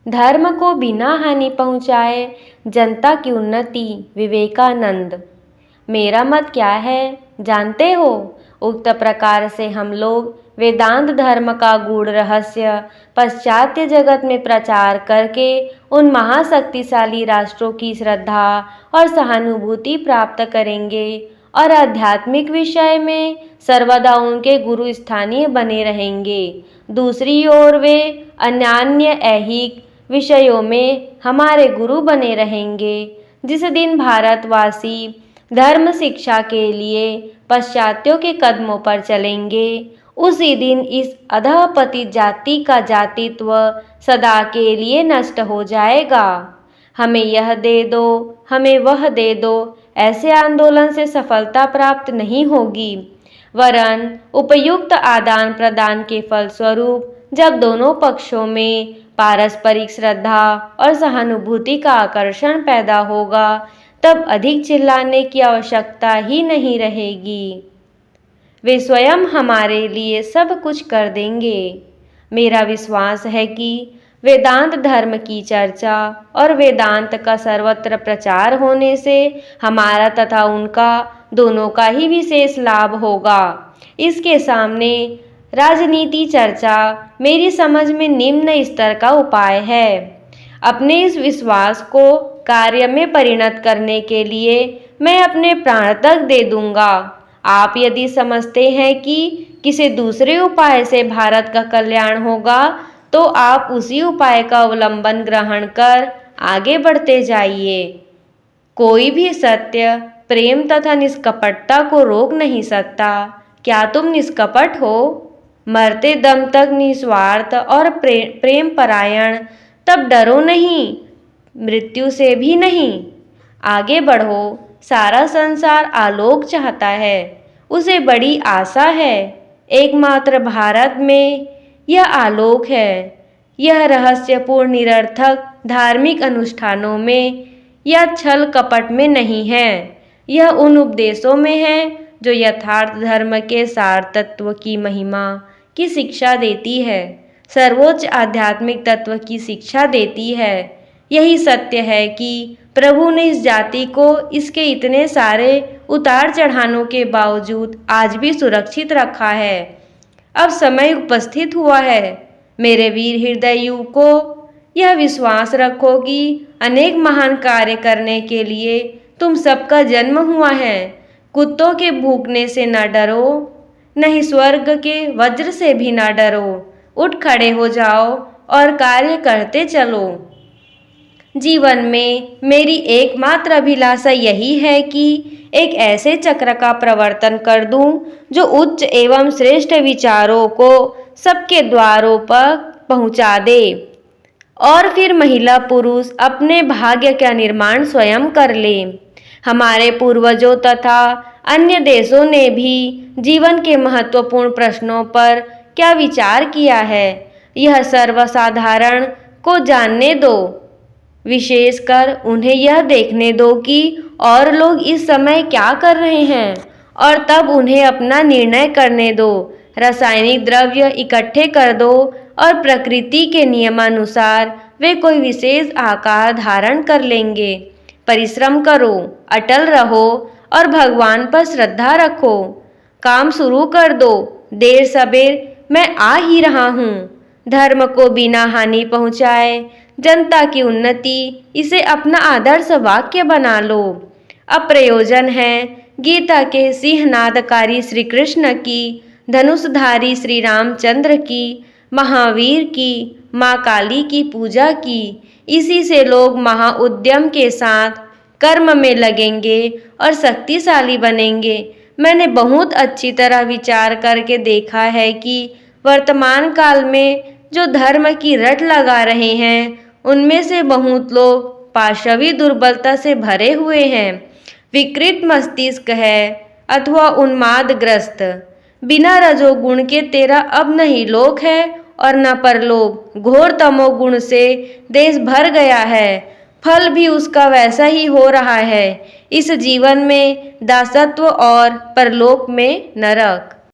धर्म को बिना हानि पहुँचाए जनता की उन्नति। विवेकानंद। मेरा मत क्या है जानते हो? उक्त प्रकार से हम लोग वेदांत धर्म का गूढ़ रहस्य पाश्चात्य जगत में प्रचार करके उन महाशक्तिशाली राष्ट्रों की श्रद्धा और सहानुभूति प्राप्त करेंगे और आध्यात्मिक विषय में सर्वदा उनके गुरु स्थानीय बने रहेंगे। दूसरी ओर वे अन्यान्य ऐहिक विषयों में हमारे गुरु बने रहेंगे। जिस दिन भारतवासी धर्म शिक्षा के लिए पाश्चात्यों के कदमों पर चलेंगे, उसी दिन इस अधःपतित जाति का जातित्व सदा के लिए नष्ट हो जाएगा। हमें यह दे दो, हमें वह दे दो, ऐसे आंदोलन से सफलता प्राप्त नहीं होगी, वरन उपयुक्त आदान प्रदान के फलस्वरूप जब दोनों पक्षों में पारस्परिक श्रद्धा और सहानुभूति का आकर्षण पैदा होगा, तब अधिक चिल्लाने की आवश्यकता ही नहीं रहेगी। वे स्वयं हमारे लिए सब कुछ कर देंगे। मेरा विश्वास है कि वेदांत धर्म की चर्चा और वेदांत का सर्वत्र प्रचार होने से हमारा तथा उनका दोनों का ही विशेष लाभ होगा। इसके सामने राजनीति चर्चा मेरी समझ में निम्न स्तर का उपाय है। अपने इस विश्वास को कार्य में परिणत करने के लिए मैं अपने प्राण तक दे दूंगा। आप यदि समझते हैं कि किसी दूसरे उपाय से भारत का कल्याण होगा, तो आप उसी उपाय का अवलंबन ग्रहण कर आगे बढ़ते जाइए। कोई भी सत्य, प्रेम तथा निष्कपटता को रोक नहीं सकता। क्या तुम निष्कपट हो? मरते दम तक निस्वार्थ और प्रेम परायण, तब डरो नहीं, मृत्यु से भी नहीं। आगे बढ़ो। सारा संसार आलोक चाहता है, उसे बड़ी आशा है। एकमात्र भारत में यह आलोक है। यह रहस्यपूर्ण निरर्थक धार्मिक अनुष्ठानों में या छल कपट में नहीं है। यह उन उपदेशों में है जो यथार्थ धर्म के सार तत्व की महिमा की शिक्षा देती है, सर्वोच्च आध्यात्मिक तत्व की शिक्षा देती है। यही सत्य है कि प्रभु ने इस जाति को इसके इतने सारे उतार चढ़ानों के बावजूद आज भी सुरक्षित रखा है। अब समय उपस्थित हुआ है। मेरे वीर हृदयों को यह विश्वास रखो कि अनेक महान कार्य करने के लिए तुम सबका जन्म हुआ है। कुत्तों के भूखने से न डरो, नहीं स्वर्ग के वज्र से भी न डरो। उठ खड़े हो जाओ और कार्य करते चलो। जीवन में मेरी एकमात्र अभिलाषा यही है कि एक ऐसे चक्र का प्रवर्तन कर दूं जो उच्च एवं श्रेष्ठ विचारों को सबके द्वारों पर पहुंचा दे, और फिर महिला पुरुष अपने भाग्य का निर्माण स्वयं कर ले। हमारे पूर्वजों तथा अन्य देशों ने भी जीवन के महत्वपूर्ण प्रश्नों पर क्या विचार किया है, यह सर्वसाधारण को जानने दो। विशेषकर उन्हें यह देखने दो कि और लोग इस समय क्या कर रहे हैं, और तब उन्हें अपना निर्णय करने दो। रासायनिक द्रव्य इकट्ठे कर दो और प्रकृति के नियमानुसार वे कोई विशेष आकार धारण कर लेंगे। परिश्रम करो, अटल रहो और भगवान पर श्रद्धा रखो। काम शुरू कर दो, देर सबेर मैं आ ही रहा हूँ। धर्म को बिना हानि पहुँचाए जनता की उन्नति, इसे अपना आदर्श वाक्य बना लो। अब प्रयोजन है गीता के सिंहनादकारी श्री कृष्ण की, धनुषधारी श्री रामचंद्र की, महावीर की, माँ काली की पूजा की। इसी से लोग महाउद्यम के साथ कर्म में लगेंगे और शक्तिशाली बनेंगे। मैंने बहुत अच्छी तरह विचार करके देखा है कि वर्तमान काल में जो धर्म की रट लगा रहे हैं, उनमें से बहुत लोग पाशवी दुर्बलता से भरे हुए हैं, विकृत मस्तिष्क है अथवा उन्मादग्रस्त। बिना रजोगुण के तेरा अब न ही लोक है और न परलोक। घोर तमोगुण से देश भर गया है, फल भी उसका वैसा ही हो रहा है। इस जीवन में दासत्व और परलोक में नरक।